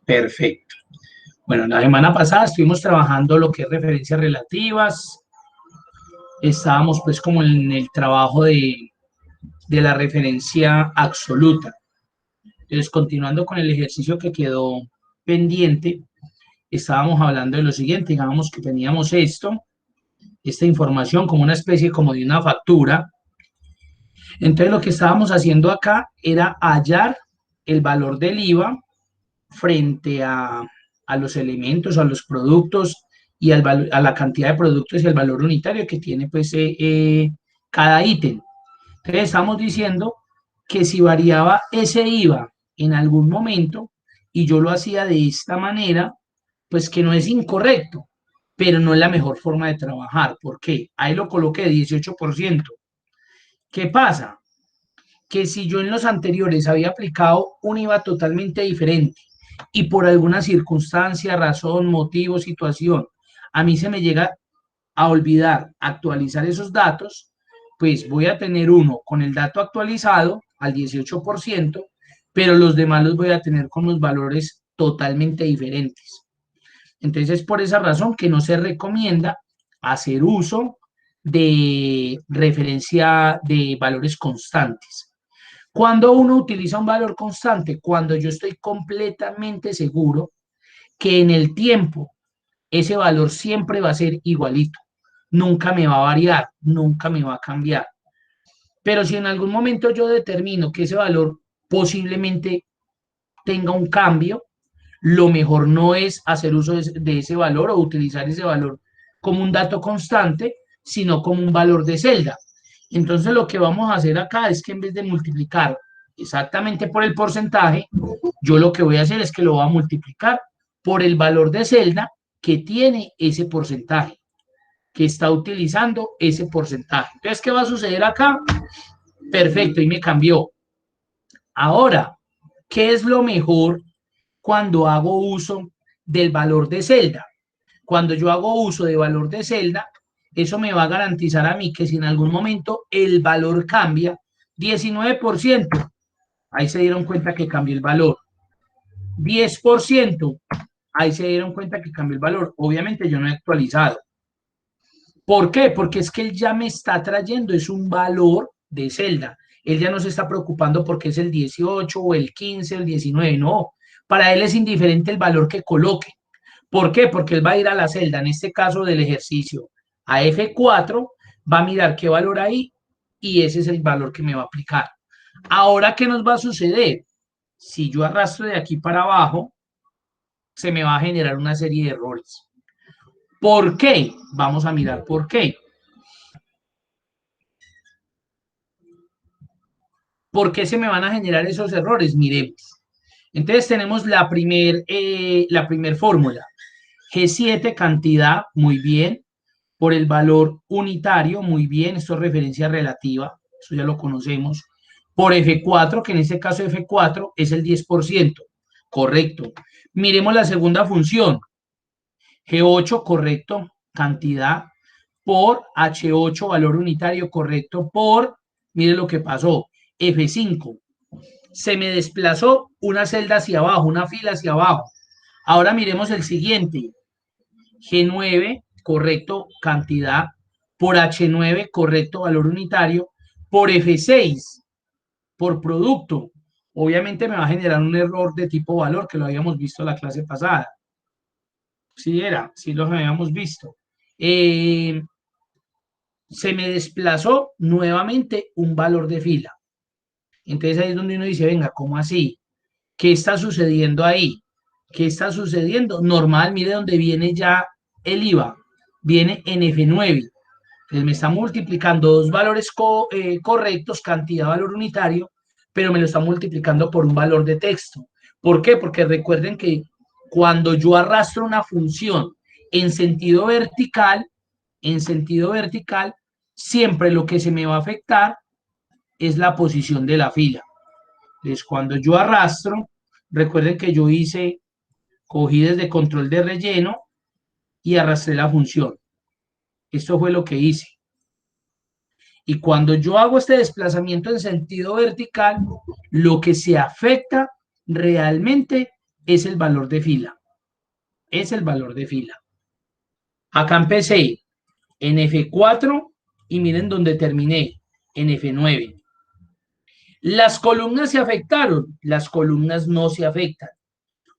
Perfecto. Bueno, la semana pasada estuvimos trabajando lo que es referencias relativas. Estábamos pues como en el trabajo de la referencia absoluta. Entonces, continuando con el ejercicio que quedó pendiente, estábamos hablando de lo siguiente. Digamos que teníamos esta información como una especie como de una factura. Entonces, lo que estábamos haciendo acá era hallar el valor del IVA frente a los elementos, a los productos y a la cantidad de productos y el valor unitario que tiene pues cada ítem. Entonces estamos diciendo que si variaba ese IVA en algún momento y yo lo hacía de esta manera, pues que no es incorrecto, pero no es la mejor forma de trabajar. ¿Por qué? Ahí lo coloqué 18%. ¿Qué pasa? Que si yo en los anteriores había aplicado un IVA totalmente diferente y por alguna circunstancia, razón, motivo, situación, a mí se me llega a olvidar actualizar esos datos, pues voy a tener uno con el dato actualizado al 18%, pero los demás los voy a tener con los valores totalmente diferentes. Entonces es por esa razón que no se recomienda hacer uso de referencia de valores constantes. Cuando uno utiliza un valor constante, cuando yo estoy completamente seguro que en el tiempo ese valor siempre va a ser igualito, nunca me va a variar, nunca me va a cambiar. Pero si en algún momento yo determino que ese valor posiblemente tenga un cambio, lo mejor no es hacer uso de ese valor o utilizar ese valor como un dato constante, sino como un valor de celda. Entonces lo que vamos a hacer acá es que en vez de multiplicar exactamente por el porcentaje, yo lo que voy a hacer es que lo voy a multiplicar por el valor de celda que tiene ese porcentaje, que está utilizando ese porcentaje. Entonces, ¿qué va a suceder acá? Perfecto, y me cambió. Ahora, ¿qué es lo mejor cuando hago uso del valor de celda? Cuando yo hago uso de valor de celda, eso me va a garantizar a mí que si en algún momento el valor cambia, 19%, ahí se dieron cuenta que cambió el valor. 10%, ahí se dieron cuenta que cambió el valor. Obviamente yo no he actualizado. ¿Por qué? Porque es que él ya me está trayendo, es un valor de celda. Él ya no se está preocupando porque es el 18 o el 15 o el 19, no. Para él es indiferente el valor que coloque. ¿Por qué? Porque él va a ir a la celda, en este caso del ejercicio, a F4, va a mirar qué valor hay y ese es el valor que me va a aplicar. Ahora, ¿qué nos va a suceder? Si yo arrastro de aquí para abajo, se me va a generar una serie de errores. ¿Por qué? Vamos a mirar por qué. ¿Por qué se me van a generar esos errores? Miremos. Entonces tenemos la primer fórmula. G7 cantidad, muy bien. Por el valor unitario, muy bien. Esto es referencia relativa, eso ya lo conocemos. Por F4, que en este caso F4 es el 10%. Correcto. Miremos la segunda función. G8, correcto. Cantidad por H8, valor unitario, correcto. Por, mire lo que pasó. F5. Se me desplazó una celda hacia abajo, una fila hacia abajo. Ahora miremos el siguiente. G9, correcto, cantidad, por H9, correcto, valor unitario, por F6, por producto. Obviamente me va a generar un error de tipo valor, que lo habíamos visto en la clase pasada. Sí era, sí lo habíamos visto. Se me desplazó nuevamente un valor de fila. Entonces ahí es donde uno dice, venga, ¿cómo así? ¿Qué está sucediendo ahí? ¿Qué está sucediendo? Normal, mire dónde viene ya el IVA. Viene en F9. Entonces me está multiplicando dos valores correctos, cantidad, valor unitario, pero me lo está multiplicando por un valor de texto. ¿Por qué? Porque recuerden que cuando yo arrastro una función en sentido vertical, siempre lo que se me va a afectar es la posición de la fila. Entonces, cuando yo arrastro, recuerden que yo cogí desde control de relleno y arrastré la función. Esto fue lo que hice. Y cuando yo hago este desplazamiento en sentido vertical, lo que se afecta realmente es el valor de fila. Es el valor de fila. Acá empecé en F4 y miren dónde terminé, en F9. Las columnas se afectaron, las columnas no se afectan.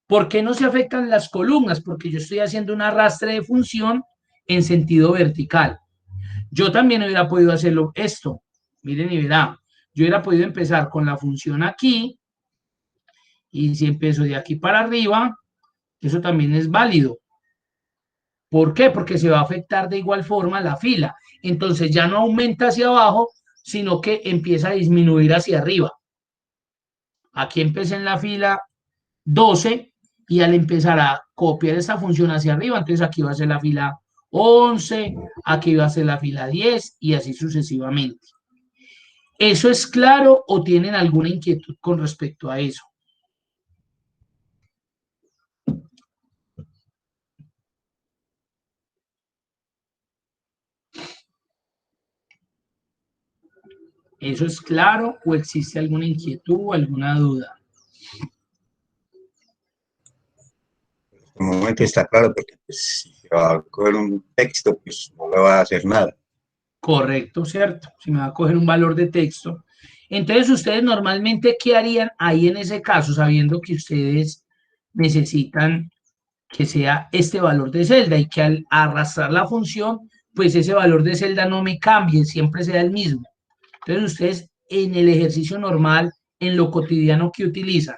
¿Por qué no se afectan las columnas? Porque yo estoy haciendo un arrastre de función en sentido vertical. Yo también hubiera podido hacerlo esto. Miren y verán. Yo hubiera podido empezar con la función aquí y si empiezo de aquí para arriba, eso también es válido. ¿Por qué? Porque se va a afectar de igual forma la fila. Entonces ya no aumenta hacia abajo, sino que empieza a disminuir hacia arriba. Aquí empecé en la fila 12 y al empezar a copiar esta función hacia arriba, entonces aquí va a ser la fila 11, aquí va a ser la fila 10 y así sucesivamente. ¿Eso es claro o tienen alguna inquietud con respecto a eso? ¿Eso es claro o existe alguna inquietud o alguna duda? De momento está claro, porque pues, si se va a coger un texto, pues no le va a hacer nada. Correcto, ¿cierto? Si me va a coger un valor de texto. Entonces, ustedes normalmente, ¿qué harían ahí en ese caso, sabiendo que ustedes necesitan que sea este valor de celda y que al arrastrar la función, pues ese valor de celda no me cambie, siempre sea el mismo? Entonces, ustedes en el ejercicio normal, en lo cotidiano que utilizan,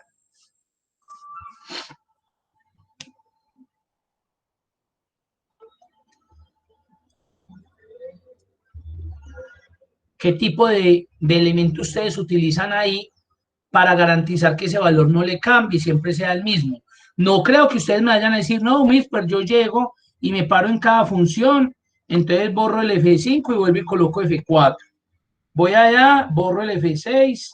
¿qué tipo de elementos ustedes utilizan ahí para garantizar que ese valor no le cambie, siempre sea el mismo? No creo que ustedes me vayan a decir, no, mis, pues yo llego y me paro en cada función, entonces borro el F5 y vuelvo y coloco F4. Voy allá, borro el F6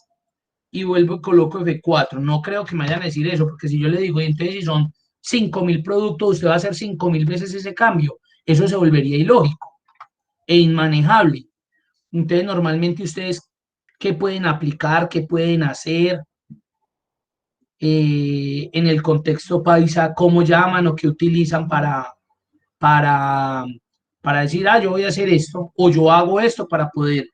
y vuelvo y coloco F4. No creo que me vayan a decir eso, porque si yo le digo, entonces si son 5.000 productos, usted va a hacer 5.000 veces ese cambio. Eso se volvería ilógico e inmanejable. Entonces, normalmente ustedes, ¿qué pueden aplicar? ¿Qué pueden hacer? En el contexto paisa, cómo llaman o qué utilizan para, para decir, ah, yo voy a hacer esto o yo hago esto para poder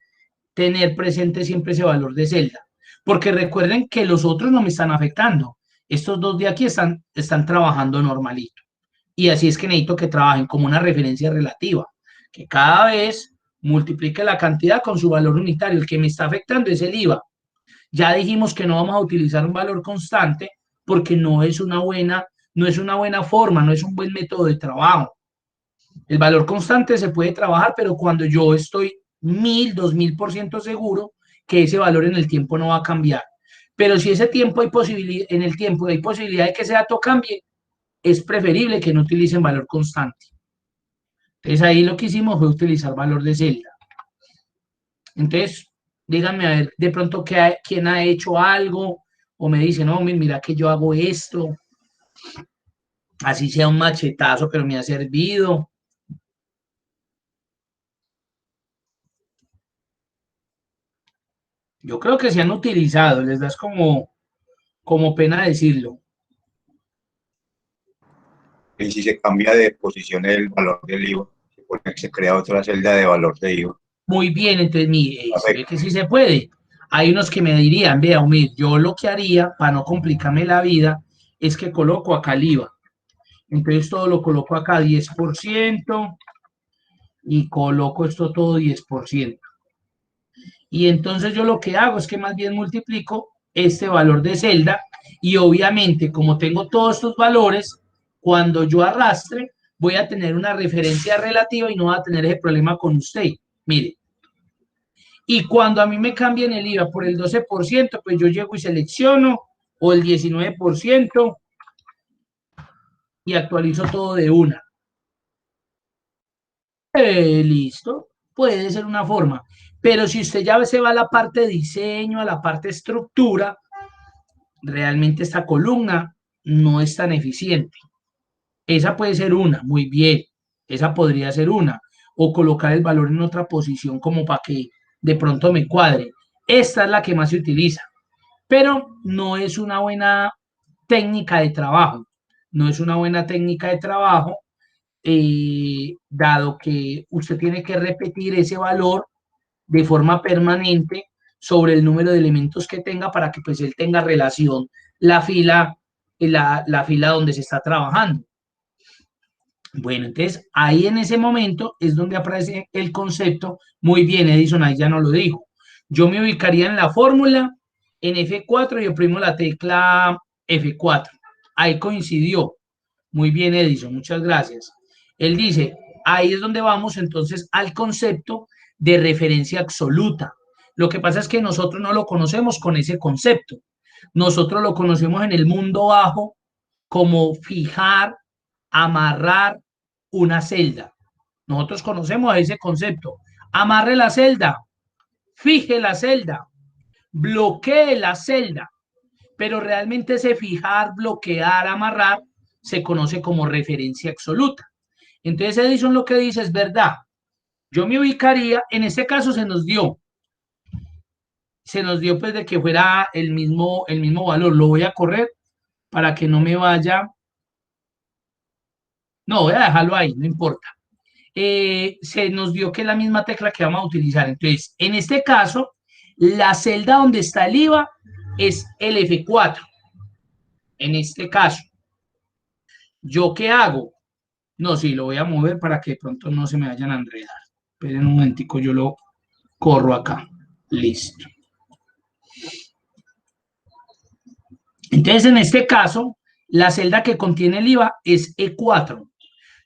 tener presente siempre ese valor de celda. Porque recuerden que los otros no me están afectando. Estos dos de aquí están trabajando normalito. Y así es que necesito que trabajen como una referencia relativa, que cada vez multiplique la cantidad con su valor unitario. El que me está afectando es el IVA. Ya dijimos que no vamos a utilizar un valor constante porque no es una buena forma, no es un buen método de trabajo. El valor constante se puede trabajar, pero cuando yo estoy 1.000, 2.000% seguro que ese valor en el tiempo no va a cambiar. Pero si ese tiempo hay posibilidad, en el tiempo hay posibilidad de que ese dato cambie, es preferible que no utilicen valor constante. Entonces ahí lo que hicimos fue utilizar valor de celda. Entonces, díganme a ver de pronto quién ha hecho algo o me dice, no, mira que yo hago esto, así sea un machetazo, pero me ha servido. Yo creo que se han utilizado, les das como pena decirlo. Y si se cambia de posición el valor del IVA, se crea otra celda de valor de IVA. Muy bien, entonces mire, si ve Perfecto. que sí se puede. Hay unos que me dirían, vea, Humir, yo lo que haría para no complicarme la vida es que coloco acá el IVA. Entonces todo lo coloco acá 10% y coloco esto todo 10%. Y entonces yo lo que hago es que más bien multiplico este valor de celda y obviamente como tengo todos estos valores, cuando yo arrastre voy a tener una referencia relativa y no voy a tener ese problema con usted. Mire, y cuando a mí me cambien el IVA por el 12%, pues yo llego y selecciono o el 19% y actualizo todo de una. Listo, puede ser una forma. Pero si usted ya se va a la parte de diseño, a la parte de estructura, realmente esta columna no es tan eficiente. Esa puede ser una, muy bien. Esa podría ser una. O colocar el valor en otra posición como para que de pronto me cuadre. Esta es la que más se utiliza, pero no es una buena técnica de trabajo. No es una buena técnica de trabajo, dado que usted tiene que repetir ese valor de forma permanente sobre el número de elementos que tenga para que pues él tenga relación la fila, la fila donde se está trabajando. Bueno, entonces ahí en ese momento es donde aparece el concepto. Muy bien, Edison, ahí ya no lo dijo. Yo me ubicaría en la fórmula, en F4 y oprimo la tecla F4. Ahí coincidió. Muy bien, Edison, muchas gracias. Él dice, ahí es donde vamos entonces al concepto de referencia absoluta. Lo que pasa es que nosotros no lo conocemos con ese concepto. Nosotros lo conocemos en el mundo bajo como fijar, amarrar una celda. Nosotros conocemos ese concepto. Amarre la celda, fije la celda, bloquee la celda, pero realmente ese fijar, bloquear, amarrar se conoce como referencia absoluta. Entonces Edison lo que dice es verdad. Yo me ubicaría, en este caso se nos dio pues de que fuera el mismo valor. Lo voy a correr para que no me vaya. No, voy a dejarlo ahí, no importa. Se nos dio que es la misma tecla que vamos a utilizar. Entonces, en este caso, la celda donde está el IVA es el F4. En este caso, ¿yo qué hago? No, sí, lo voy a mover para que de pronto no se me vayan a enredar. Esperen un momentico, yo lo corro acá. Listo. Entonces, en este caso, la celda que contiene el IVA es E4.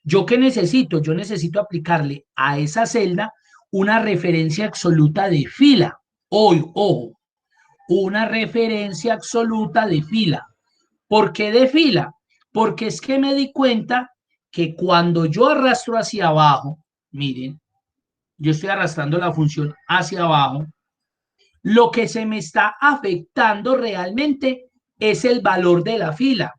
¿Yo qué necesito? Yo necesito aplicarle a esa celda una referencia absoluta de fila. Hoy, ojo, una referencia absoluta de fila. ¿Por qué de fila? Porque es que me di cuenta que cuando yo arrastro hacia abajo, miren, yo estoy arrastrando la función hacia abajo, lo que se me está afectando realmente es el valor de la fila,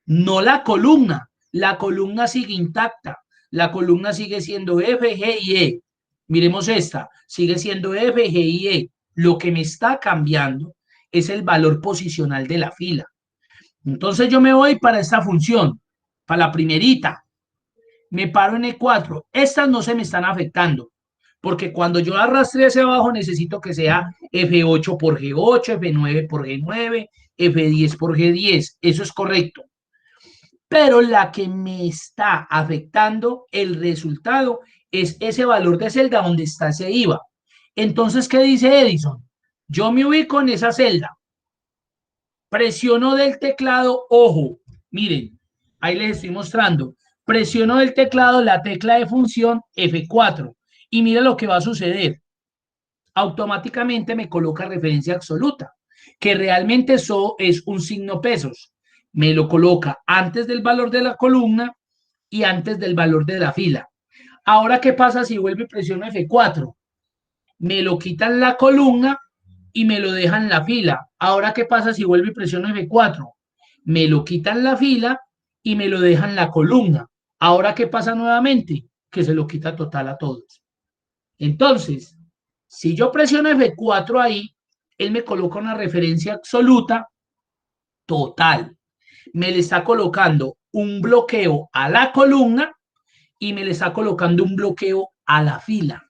no la columna. La columna sigue intacta, la columna sigue siendo F, G y E. Miremos esta, sigue siendo F, G y E. Lo que me está cambiando es el valor posicional de la fila. Entonces yo me voy para esta función, para la primerita. Me paro en E4. Estas no se me están afectando, porque cuando yo arrastre hacia abajo necesito que sea F8 por G8, F9 por G9, F10 por G10. Eso es correcto. Pero la que me está afectando el resultado es ese valor de celda donde está ese IVA. Entonces, ¿qué dice Edison? Yo me ubico en esa celda, presiono del teclado, ojo, miren, ahí les estoy mostrando, presiono del teclado la tecla de función F4 y mira lo que va a suceder. Automáticamente me coloca referencia absoluta, que realmente eso es un signo pesos. Me lo coloca antes del valor de la columna y antes del valor de la fila. Ahora, ¿qué pasa si vuelvo y presiono F4? Me lo quitan la columna y me lo dejan la fila. Ahora, ¿qué pasa si vuelvo y presiono F4? Me lo quitan la fila y me lo dejan la columna. Ahora, ¿qué pasa nuevamente? Que se lo quita total a todos. Entonces, si yo presiono F4 ahí, él me coloca una referencia absoluta total. Me le está colocando un bloqueo a la columna y me le está colocando un bloqueo a la fila.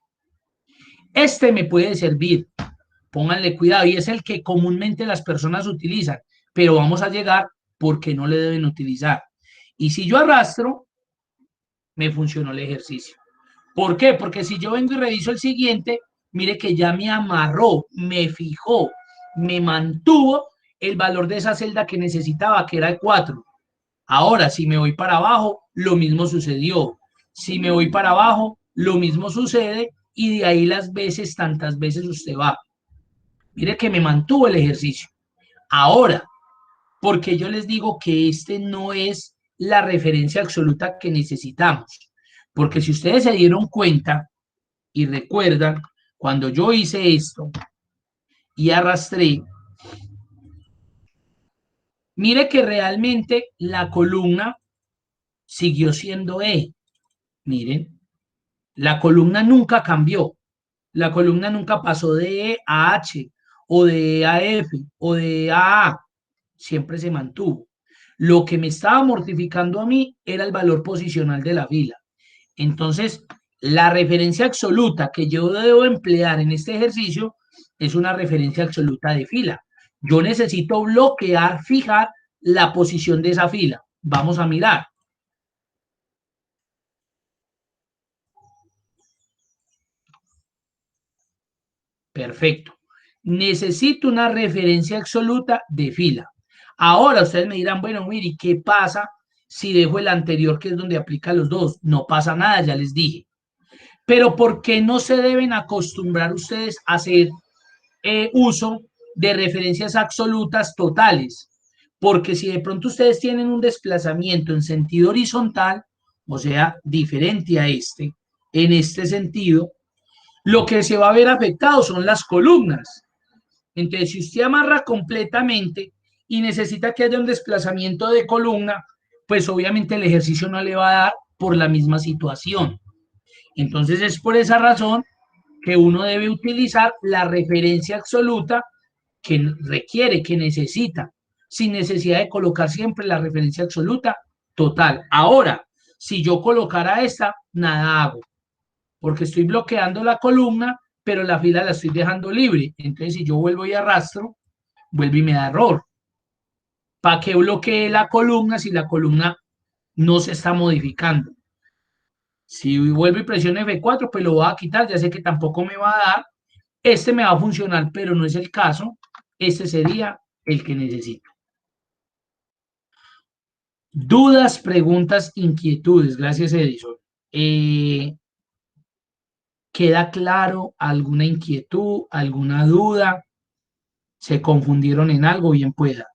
Este me puede servir, pónganle cuidado, y es el que comúnmente las personas utilizan, pero vamos a llegar porque no le deben utilizar. Y si yo arrastro, me funcionó el ejercicio. ¿Por qué? Porque si yo vengo y reviso el siguiente, mire que ya me amarró, me fijó, me mantuvo el valor de esa celda que necesitaba, que era el 4. Ahora, si me voy para abajo, lo mismo sucedió. Si me voy para abajo, lo mismo sucede y de ahí las veces, tantas veces usted va. Mire que me mantuvo el ejercicio. Ahora, porque yo les digo que este no es la referencia absoluta que necesitamos. Porque si ustedes se dieron cuenta y recuerdan, cuando yo hice esto y arrastré, mire que realmente la columna siguió siendo E. Miren, la columna nunca cambió. La columna nunca pasó de E a H, o de E a F, o de E a A. Siempre se mantuvo. Lo que me estaba mortificando a mí era el valor posicional de la fila. Entonces, la referencia absoluta que yo debo emplear en este ejercicio es una referencia absoluta de fila. Yo necesito bloquear, fijar la posición de esa fila. Vamos a mirar. Perfecto. Necesito una referencia absoluta de fila. Ahora ustedes me dirán, bueno, mire, ¿qué pasa si dejo el anterior, que es donde aplica los dos? No pasa nada, ya les dije. Pero ¿por qué no se deben acostumbrar ustedes a hacer uso de referencias absolutas totales? Porque si de pronto ustedes tienen un desplazamiento en sentido horizontal, o sea, diferente a este, en este sentido, lo que se va a ver afectado son las columnas. Entonces, si usted amarra completamente y necesita que haya un desplazamiento de columna, pues obviamente el ejercicio no le va a dar por la misma situación. Entonces, es por esa razón que uno debe utilizar la referencia absoluta que requiere, que necesita, sin necesidad de colocar siempre la referencia absoluta total. Ahora, si yo colocara esta, nada hago, porque estoy bloqueando la columna, pero la fila la estoy dejando libre. Entonces, si yo vuelvo y arrastro, vuelve y me da error. ¿Para qué bloquee la columna si la columna no se está modificando? Si vuelvo y presiono F4, pues lo voy a quitar, ya sé que tampoco me va a dar. Este me va a funcionar, pero no es el caso. Este sería el que necesito. Dudas, preguntas, inquietudes. Gracias, Edison. ¿Queda claro alguna inquietud, alguna duda? ¿Se confundieron en algo? Bien pueda.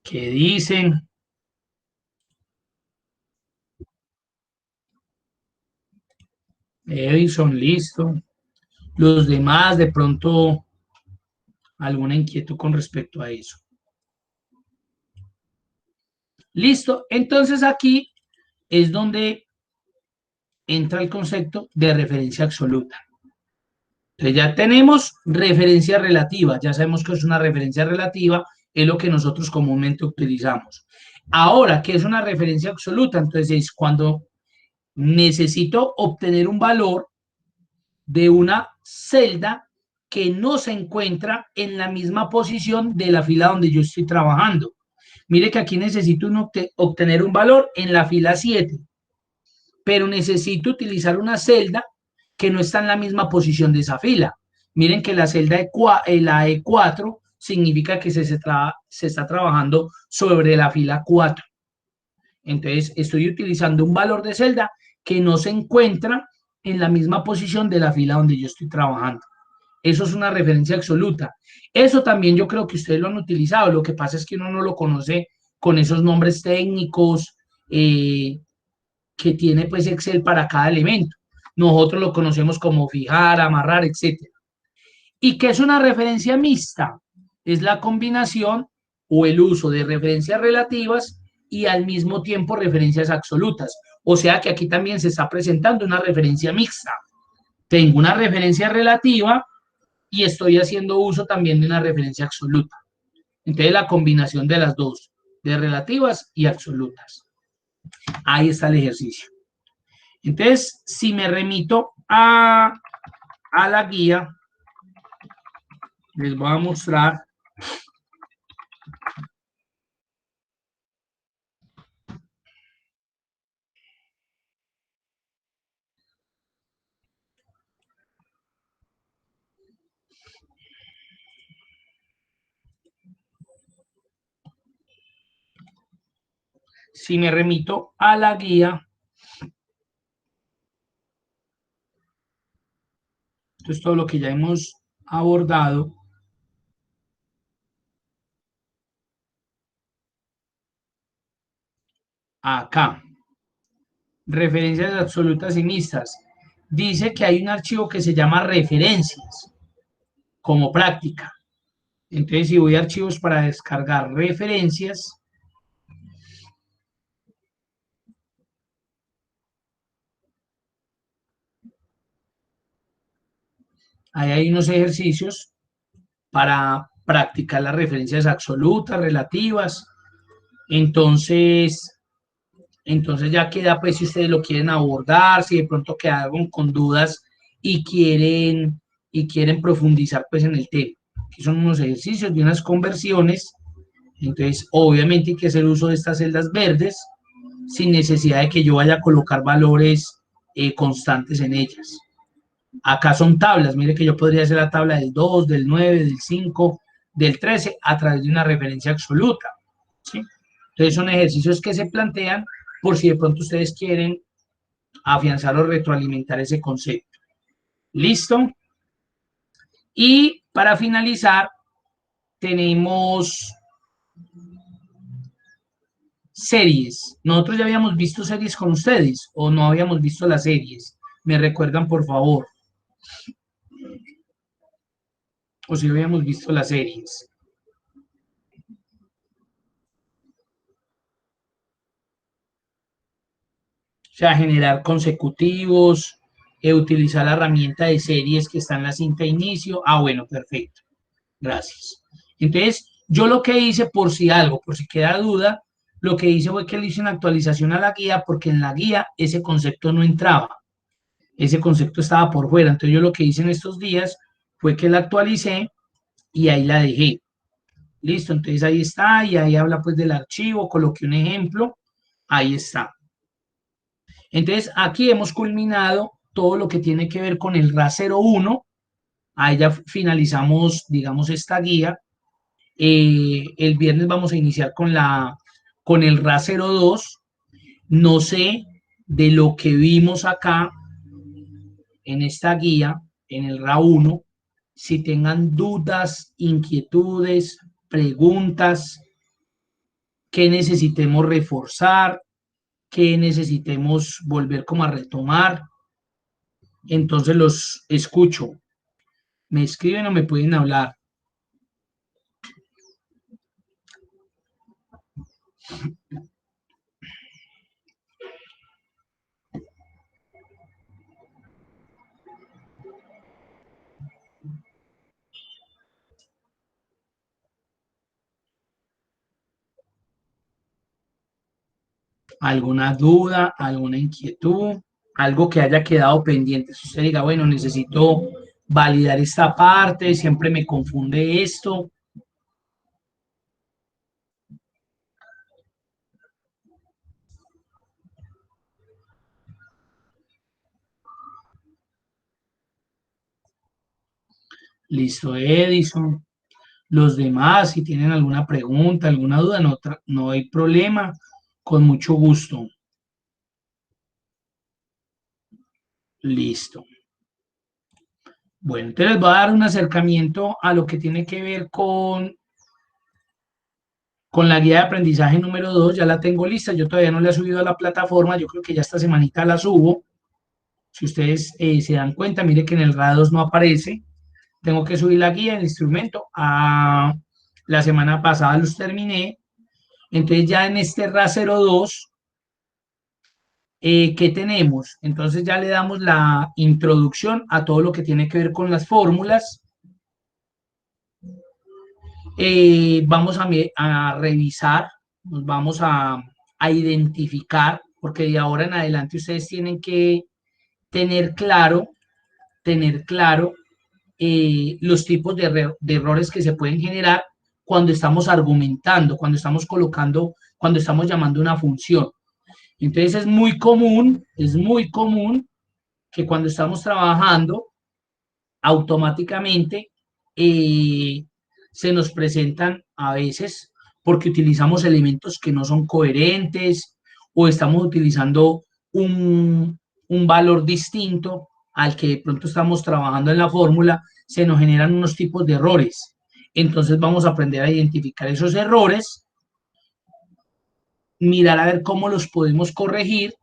¿Qué dicen? Edison, listo. Los demás, de pronto, alguna inquietud con respecto a eso. Listo. Entonces aquí es donde entra el concepto de referencia absoluta. Entonces ya tenemos referencia relativa, ya sabemos que es una referencia relativa, es lo que nosotros comúnmente utilizamos. Ahora, ¿qué es una referencia absoluta? Entonces es cuando necesito obtener un valor de una celda que no se encuentra en la misma posición de la fila donde yo estoy trabajando. Mire que aquí necesito obtener un valor en la fila 7, pero necesito utilizar una celda que no está en la misma posición de esa fila. Miren que la celda la E4 significa que se está trabajando sobre la fila 4. Entonces, estoy utilizando un valor de celda que no se encuentra en la misma posición de la fila donde yo estoy trabajando. Eso es una referencia absoluta. Eso también yo creo que ustedes lo han utilizado. Lo que pasa es que uno no lo conoce con esos nombres técnicos que tiene pues Excel para cada elemento. Nosotros lo conocemos como fijar, amarrar, etcétera. ¿Y qué es una referencia mixta? Es la combinación o el uso de referencias relativas y al mismo tiempo referencias absolutas. O sea que aquí también se está presentando una referencia mixta. Tengo una referencia relativa y estoy haciendo uso también de una referencia absoluta. Entonces la combinación de las dos, de relativas y absolutas. Ahí está el ejercicio. Entonces, si me remito a la guía, les voy a mostrar si me remito a la guía, esto es todo lo que ya hemos abordado. Acá. referencias absolutas y mixtas. Dice que hay un archivo que se llama referencias, como práctica. Entonces, si voy a archivos para descargar referencias, ahí hay unos ejercicios para practicar las referencias absolutas, relativas. Entonces ya queda, pues, si ustedes lo quieren abordar, si de pronto quedaron con dudas y quieren profundizar, pues, en el tema. Aquí son unos ejercicios de unas conversiones. Entonces, obviamente hay que hacer uso de estas celdas verdes sin necesidad de que yo vaya a colocar valores constantes en ellas. Acá son tablas, mire que yo podría hacer la tabla del 2, del 9, del 5, del 13 a través de una referencia absoluta, ¿sí? Entonces son ejercicios que se plantean por si de pronto ustedes quieren afianzar o retroalimentar ese concepto. ¿Listo? Y para finalizar, tenemos series. Nosotros ya habíamos visto series con ustedes o no habíamos visto las series. ¿Me recuerdan, por favor? O si habíamos visto las series. O sea, generar consecutivos, utilizar la herramienta de series que está en la cinta de inicio. Ah, bueno, perfecto. Gracias. Entonces, yo lo que hice, por si algo, por si queda duda, lo que hice fue que le hice una actualización a la guía porque en la guía ese concepto no entraba. Ese concepto estaba por fuera. Entonces, yo lo que hice en estos días fue que la actualicé y ahí la dejé. Listo, entonces ahí está, y ahí habla pues del archivo, coloqué un ejemplo, ahí está. Entonces, aquí hemos culminado todo lo que tiene que ver con el RA 01, ahí ya finalizamos, digamos, esta guía. El viernes vamos a iniciar con el RA 02. No sé de lo que vimos acá en esta guía, en el RA 1, si tengan dudas, inquietudes, preguntas, que necesitemos reforzar, que necesitemos volver como a retomar. Entonces los escucho. Me escriben o me pueden hablar. ¿Alguna duda, alguna inquietud, algo que haya quedado pendiente? Si usted diga, bueno, necesito validar esta parte, siempre me confunde esto. Listo, Edison. Los demás, si tienen alguna pregunta, alguna duda, no hay problema, con mucho gusto. Listo. Bueno, entonces les voy a dar un acercamiento a lo que tiene que ver con la guía de aprendizaje número 2. Ya la tengo lista, yo todavía no la he subido a la plataforma, yo creo que ya esta semanita la subo. Si ustedes se dan cuenta, mire que en el RA 2 no aparece. Tengo que subir la guía, el instrumento. La semana pasada los terminé. Entonces ya en este RA 02, ¿qué tenemos? Entonces ya le damos la introducción a todo lo que tiene que ver con las fórmulas. Vamos a revisar, nos vamos a identificar, porque de ahora en adelante ustedes tienen que tener claro los tipos de errores que se pueden generar cuando estamos argumentando, cuando estamos colocando, cuando estamos llamando una función. Entonces es muy común que cuando estamos trabajando, automáticamente se nos presentan a veces porque utilizamos elementos que no son coherentes o estamos utilizando un valor distinto al que de pronto estamos trabajando en la fórmula, se nos generan unos tipos de errores. Entonces vamos a aprender a identificar esos errores, mirar a ver cómo los podemos corregir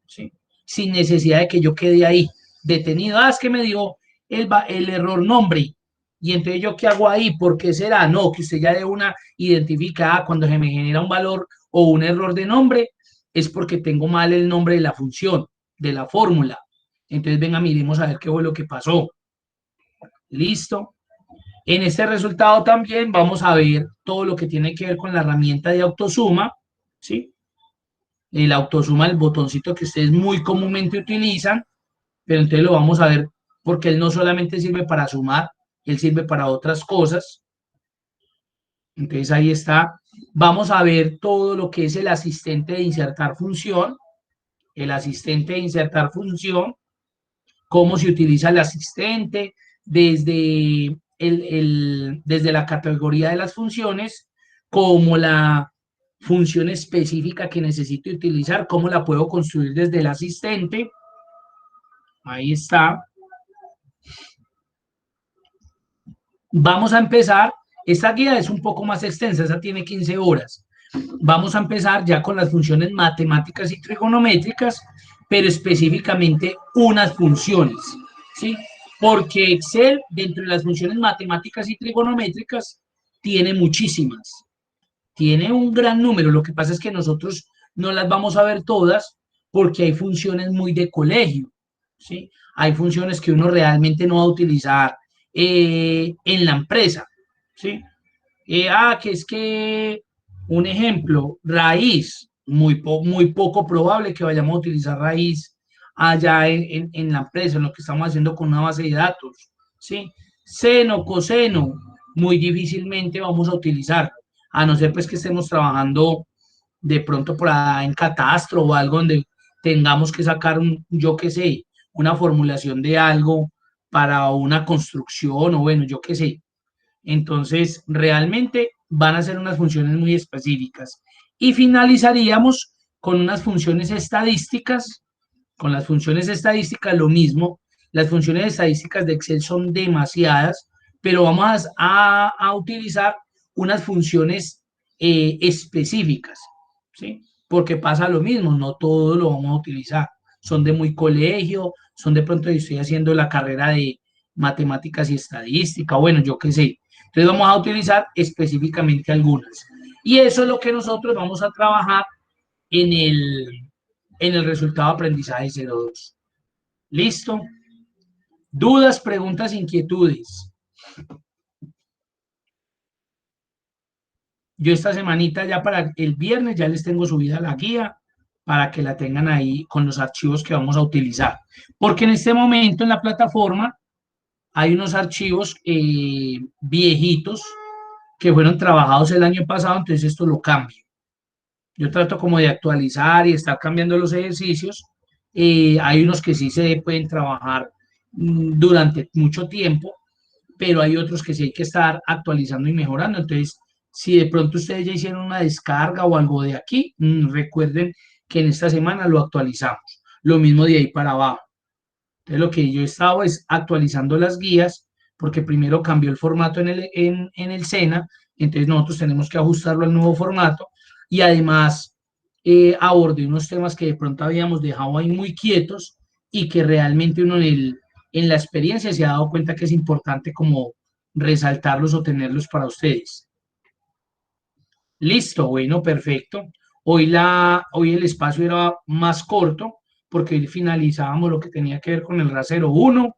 ¿sí? Sin necesidad de que yo quede ahí detenido. Ah, es que me dio el error nombre. Y entonces, ¿yo qué hago ahí? ¿Por qué será? No, que usted ya de una identifica cuando se me genera un valor o un error de nombre, es porque tengo mal el nombre de la función, de la fórmula. Entonces, venga, miremos a ver qué fue lo que pasó. Listo. En este resultado también vamos a ver todo lo que tiene que ver con la herramienta de autosuma, ¿sí? El autosuma, el botoncito que ustedes muy comúnmente utilizan, pero entonces lo vamos a ver porque él no solamente sirve para sumar, él sirve para otras cosas. Entonces ahí está. Vamos a ver todo lo que es el asistente de insertar función, el asistente de insertar función, cómo se utiliza el asistente desde, desde la categoría de las funciones, como la función específica que necesito utilizar, cómo la puedo construir desde el asistente. Ahí está. Vamos a empezar. Esta guía es un poco más extensa, esa tiene 15 horas. Vamos a empezar ya con las funciones matemáticas y trigonométricas, pero específicamente unas funciones, ¿sí? Porque Excel, dentro de las funciones matemáticas y trigonométricas, tiene muchísimas, tiene un gran número. Lo que pasa es que nosotros no las vamos a ver todas porque hay funciones muy de colegio, ¿sí? Hay funciones que uno realmente no va a utilizar en la empresa, ¿sí? Que es que, un ejemplo, raíz, muy poco probable que vayamos a utilizar raíz allá en la empresa, en lo que estamos haciendo con una base de datos, ¿sí? Seno, coseno, muy difícilmente vamos a utilizar, a no ser pues que estemos trabajando de pronto por ahí en catastro o algo donde tengamos que sacar yo qué sé, una formulación de algo para una construcción o bueno, yo qué sé. Entonces, realmente van a ser unas funciones muy específicas. Y finalizaríamos con unas funciones estadísticas. Con las funciones estadísticas lo mismo. Las funciones estadísticas de Excel son demasiadas, pero vamos a utilizar unas funciones específicas, ¿sí? Porque pasa lo mismo, no todo lo vamos a utilizar. Son de muy colegio, son de pronto estoy haciendo la carrera de matemáticas y estadística, bueno, yo qué sé. Entonces vamos a utilizar específicamente algunas. Y eso es lo que nosotros vamos a trabajar en el resultado de aprendizaje 02. ¿Listo? ¿Dudas, preguntas, inquietudes? Yo esta semanita ya para el viernes ya les tengo subida la guía para que la tengan ahí con los archivos que vamos a utilizar. Porque en este momento en la plataforma hay unos archivos viejitos que fueron trabajados el año pasado, entonces esto lo cambio. Yo trato como de actualizar y estar cambiando los ejercicios. Hay unos que sí se pueden trabajar durante mucho tiempo, pero hay otros que sí hay que estar actualizando y mejorando. Entonces, si de pronto ustedes ya hicieron una descarga o algo de aquí, recuerden que en esta semana lo actualizamos. Lo mismo de ahí para abajo. Entonces, lo que yo he estado es actualizando las guías, porque primero cambió el formato en el SENA, entonces nosotros tenemos que ajustarlo al nuevo formato y además abordé unos temas que de pronto habíamos dejado ahí muy quietos y que realmente uno en la experiencia se ha dado cuenta que es importante como resaltarlos o tenerlos para ustedes. Listo, bueno, perfecto. Hoy el espacio era más corto porque hoy finalizábamos lo que tenía que ver con el RA 01.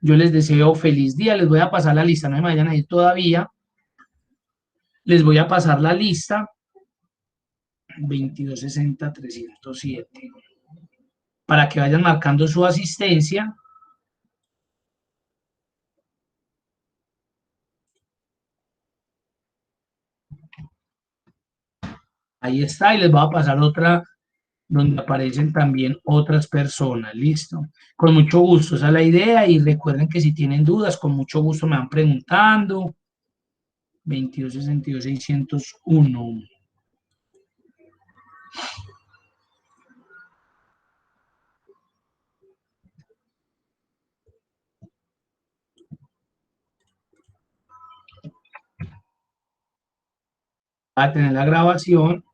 Yo les deseo feliz día, les voy a pasar la lista, no me vayan a ir todavía. Les voy a pasar la lista 2260-307 para que vayan marcando su asistencia. Ahí está, y les voy a pasar otra donde aparecen también otras personas, listo. Con mucho gusto, esa es la idea y recuerden que si tienen dudas, con mucho gusto me van preguntando. 2262-601. Va a tener la grabación